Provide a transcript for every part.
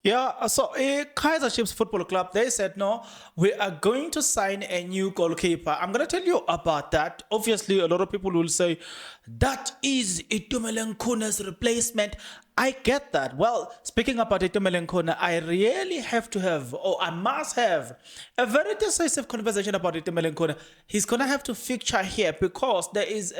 Yeah, so Kaizer Chiefs Football Club, they said, no, we are going to sign a new goalkeeper. I'm going to tell you about that. Obviously, a lot of people will say, that is Itumeleng Khune's replacement. I get that. Well, speaking about Itumeleng Khune, I really have to have, or I must have, a very decisive conversation about Itumeleng Khune. He's going to have to feature here because there is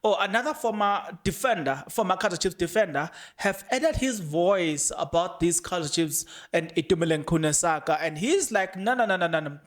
another former defender, former Kaizer Chiefs defender, have added his voice about these Kaizer Chiefs and Itumeleng Khune saga, and he's like, no, no, no, no, no, no.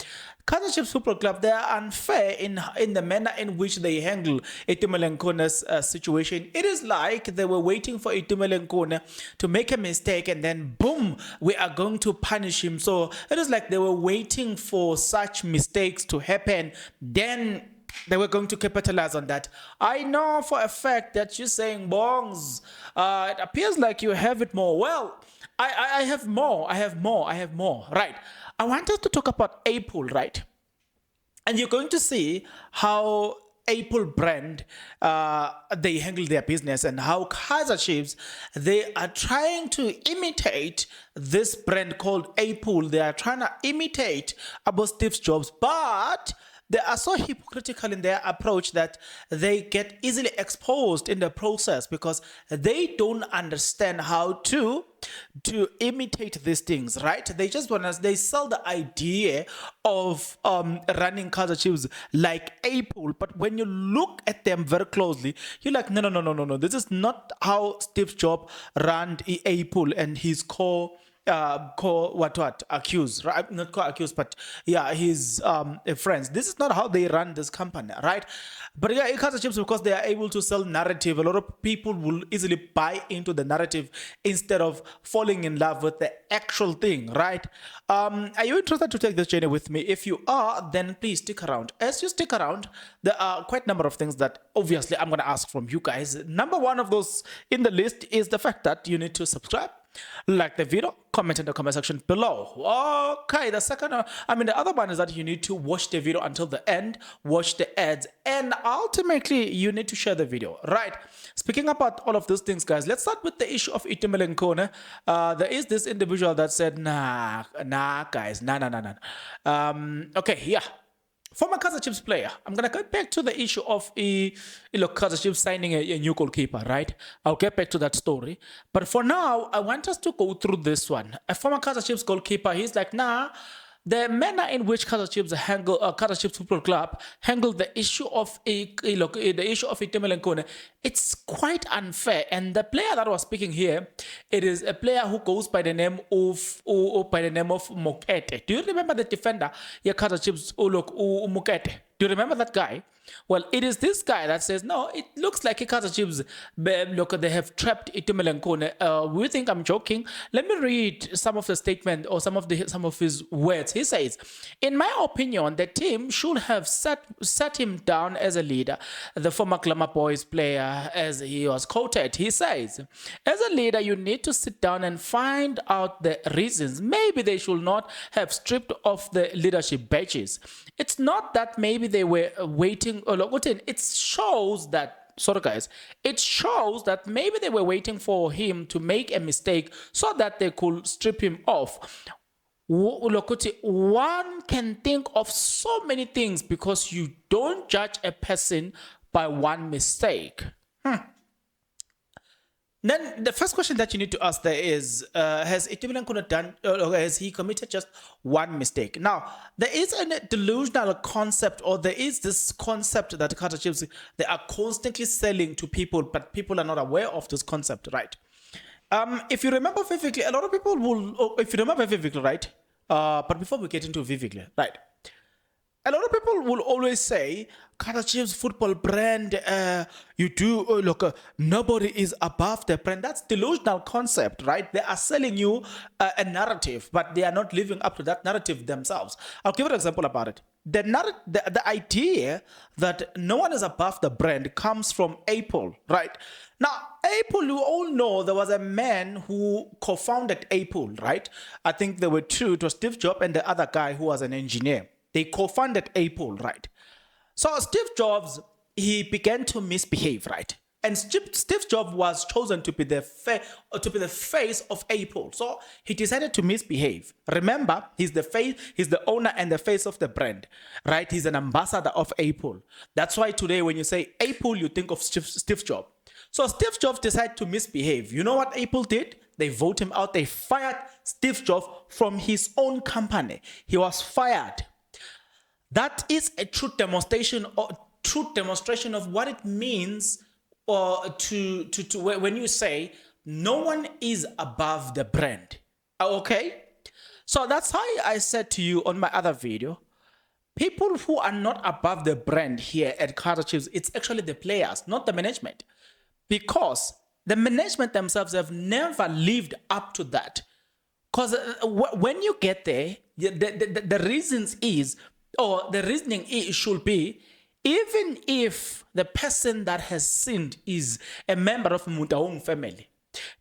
Kaizer Chiefs Football Club, they are unfair in the manner in which they handle Itumeleng Khune's situation. It is like they were waiting for Itumeleng Khune to make a mistake and then boom, we are going to punish him. So it is like they were waiting for such mistakes to happen. Then they were going to capitalize on that. I know for a fact that you're saying, Bongs, it appears like you have it more. Well, I have more. I have more. I have more. Right. I want us to talk about Apple, right? And you're going to see how Apple brand they handle their business and how Kaizer Chiefs they are trying to imitate this brand called Apple. They are trying to imitate about Steve Jobs, but they are so hypocritical in their approach that they get easily exposed in the process because they don't understand how to imitate these things, right? They just want to they sell the idea of running Kaizer Chiefs like Apple, but when you look at them very closely, you're like, no, no, no, no, no, no. This is not how Steve Jobs ran Apple and his core what accused, right? Not co-accused, but yeah, his friends. This is not how they run this company, right? But yeah, Kaizer Chiefs, because they are able to sell narrative, a lot of people will easily buy into the narrative instead of falling in love with the actual thing, right? Are you interested to take this journey with me? If you are, then please stick around. As you stick around, there are quite a number of things that obviously I'm going to ask from you guys. Number one of those in the list is the fact that you need to subscribe, like the video, comment in the comment section below. Okay, the other one is that you need to watch the video until the end, watch the ads, and ultimately you need to share the video, right? Speaking about all of those things, guys, let's start with the issue of Itumeleng Khune. There is this individual that said, nah, guys, nah. Okay, yeah. Former Kaizer Chiefs player. I'm going to get back to the issue of Kaizer Chiefs signing a new goalkeeper, right? I'll get back to that story. But for now, I want us to go through this one. A former Kaizer Chiefs goalkeeper, he's like, nah, the manner in which Kaizer Chiefs Football Club handled the issue of Itumeleng Khune, it's quite unfair. And the player that was speaking here, it is a player who goes by the name of Mokete. Do you remember the defender? Yeah, Kaizer Chiefs, Mokete. Do you remember that guy? Well, it is this guy that says, no, it looks like Kaizer Chiefs, look, they have trapped Itumeleng Khune. We think I'm joking. Let me read some of the statement or some of his words. He says, in my opinion, the team should have set him down as a leader. The former Glamour Boys player, as he was quoted, he says, as a leader, you need to sit down and find out the reasons. Maybe they should not have stripped off the leadership badges. It's not that maybe they were waiting. It shows that, sorry guys, it shows that maybe they were waiting for him to make a mistake so that they could strip him off. One can think of so many things because you don't judge a person by one mistake. Then the first question that you need to ask there is, has Itumeleng Khune done, or has he committed just one mistake? Now, there is a delusional concept, or there is this concept that Kaizer Chiefs, they are constantly selling to people, but people are not aware of this concept, right? If you remember vividly, a lot of people will, if you remember vividly, right? But before we get into vividly, right? A lot of people will always say, Kaizer Chiefs football brand, nobody is above the brand. That's delusional concept, right? They are selling you a narrative, but they are not living up to that narrative themselves. I'll give you an example about it. The idea that no one is above the brand comes from Apple, right? Now, Apple, you all know there was a man who co-founded Apple, right? I think there were two. It was Steve Jobs and the other guy who was an engineer. They co-founded Apple, right? So Steve Jobs, he began to misbehave, right? And Steve Jobs was chosen to be the face of Apple. So he decided to misbehave. Remember, he's the face, he's the owner and the face of the brand, right? He's an ambassador of Apple. That's why today when you say Apple, you think of Steve Jobs. So Steve Jobs decided to misbehave. You know what Apple did? They vote him out. They fired Steve Jobs from his own company. He was fired. That is a true demonstration of what it means when you say no one is above the brand. Okay? So that's how I said to you on my other video, people who are not above the brand here at Kaizer Chiefs, it's actually the players, not the management. Because the management themselves have never lived up to that. Because when you get there, the reasoning should be, even if the person that has sinned is a member of Mutaung family,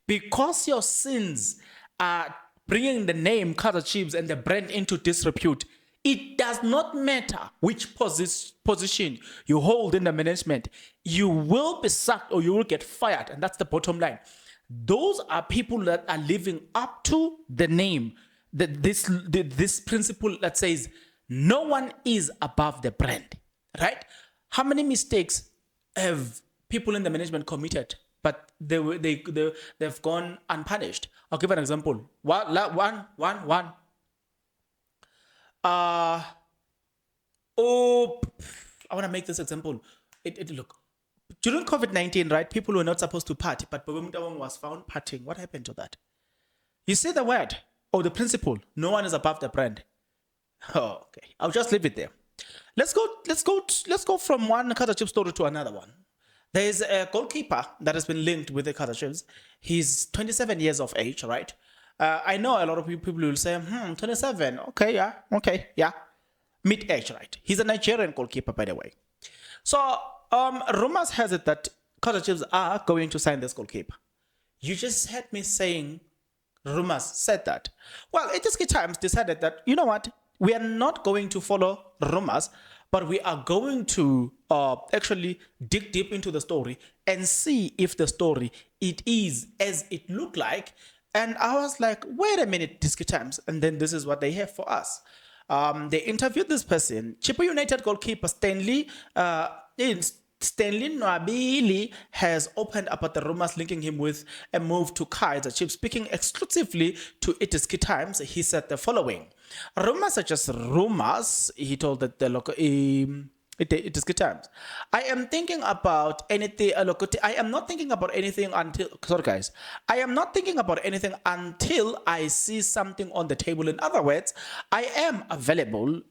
because your sins are bringing the name Kaizer Chiefs and the brand into disrepute, it does not matter which position you hold in the management, you will be sacked or you will get fired, and that's the bottom line. Those are people that are living up to the name, this principle that says no one is above the brand, right? How many mistakes have people in the management committed, but they've gone unpunished? I'll give an example. I want to make this example. Look, during COVID-19, right? People were not supposed to party, but Bobo Mutawang was found partying. What happened to that? You see the word or the principle? No one is above the brand. Oh, okay. I'll just leave it there. Let's go from one Kaizer Chiefs story to another one. There is a goalkeeper that has been linked with the Kaizer Chiefs. He's 27 years of age, right? I know a lot of people will say, 27, okay, yeah. Mid-age, right? He's a Nigerian goalkeeper, by the way. So, rumors has it that Kaizer Chiefs are going to sign this goalkeeper. You just heard me saying, rumors said that. Well, Itumeleng Times decided that, you know what? We are not going to follow rumors, but we are going to actually dig deep into the story and see if the story, it is as it looked like. And I was like, wait a minute, Itumeleng Times. And then this is what they have for us. They interviewed this person, Chippa United goalkeeper Stanley Nwabali has opened up about the rumors linking him with a move to Kaizer Chiefs. Speaking exclusively to Itumeleng Times, he said the following: rumors are just rumors, he told the local Itumeleng Times. I am thinking about anything. I am not thinking about anything until. Sorry, guys. I am not thinking about anything until I see something on the table. In other words, I am available.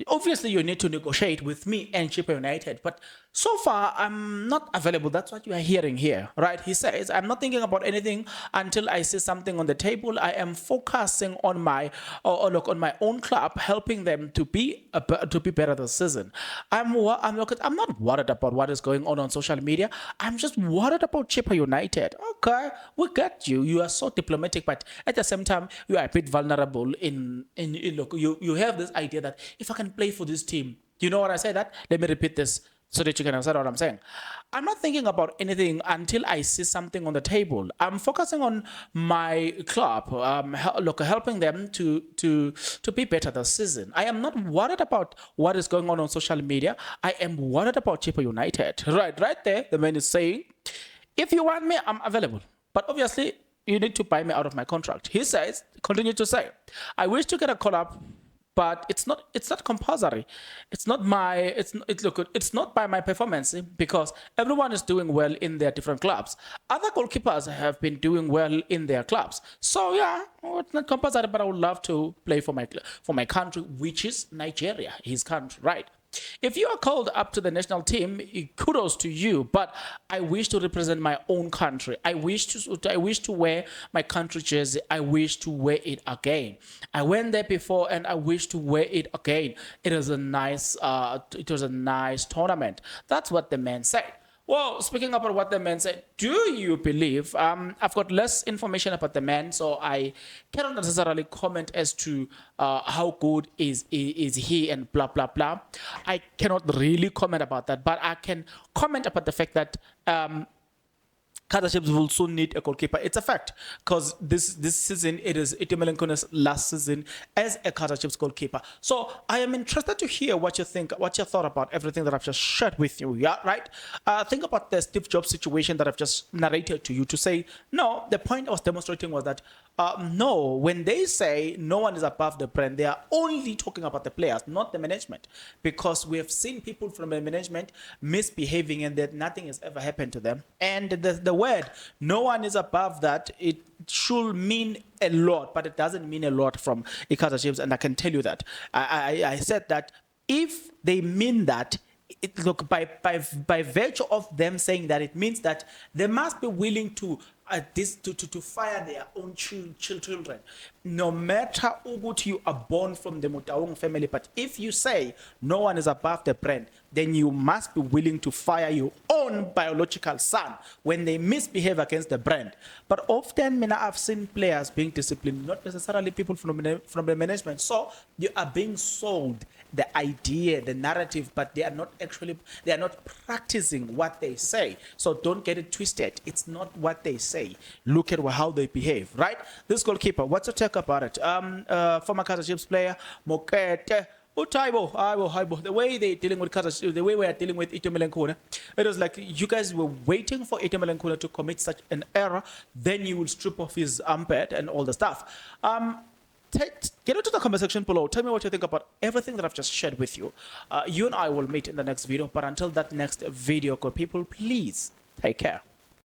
Obviously, you need to negotiate with me and Chippa United, but so far I'm not available. That's what you are hearing here, right? He says, I'm not thinking about anything until I see something on the table. I am focusing on my own club, helping them to be better this season. I'm not worried about what is going on social media. I'm just worried about Chippa United. Okay, we get you. You are so diplomatic, but at the same time, you are a bit vulnerable. You have this idea that if I can play for this team, you know what I say that? Let me repeat this so that you can understand what I'm saying. I'm not thinking about anything until I see something on the table. I'm focusing on my club, helping them to be better this season. I am not worried about what is going on social media. I am worried about Chippa United. Right there, the man is saying, if you want me, I'm available. But obviously, you need to buy me out of my contract. He says, continue to say, I wish to get a call up, but it's not compulsory. It's not by my performance, because everyone is doing well in their different clubs. Other goalkeepers have been doing well in their clubs. So yeah, it's not compulsory, but I would love to play for my country, which is Nigeria, his country, right? If you are called up to the national team, kudos to you, but I wish to represent my own country. I wish to wear my country jersey. I wish to wear it again. I went there before and I wish to wear it again. It was a nice tournament. That's what the man said. Well, speaking about what the man said, do you believe? I've got less information about the man, so I cannot necessarily comment as to how good is he and blah, blah, blah. I cannot really comment about that, but I can comment about the fact that Kaizer Chiefs will soon need a goalkeeper. It's a fact because this season it is Itumeleng Khune's last season as a Kaizer Chiefs goalkeeper. So I am interested to hear what you think, what you thought about everything that I've just shared with you. Yeah, right. Think about the Steve Jobs situation that I've just narrated to you. To say no, the point I was demonstrating was that no, when they say no one is above the brand, they are only talking about the players, not the management, because we have seen people from the management misbehaving and that nothing has ever happened to them. And the word no one is above that, it should mean a lot, but it doesn't mean a lot from Kaizer Chiefs, and I can tell you that. I said that if they mean that, look, by virtue of them saying that, it means that they must be willing to fire their own children, no matter what you are born from the Mutaung family. But if you say no one is above the brand, then you must be willing to fire your own biological son when they misbehave against the brand. But often, I've seen players being disciplined, not necessarily people from the management. So you are being sold the idea, the narrative, but they are not practicing what they say. So don't get it twisted. It's not what they say. Look at how they behave, right? This goalkeeper, what's your take about it? Former Kaizer Chiefs player, Mokete. The way they're dealing with Kaizer, the way we are dealing with Itumeleng, it was like you guys were waiting for Itumeleng to commit such an error, then you will strip off his armpit and all the stuff. Get into the comment section below. Tell me what you think about everything that I've just shared with you. You and I will meet in the next video, but until that next video, good people, please take care.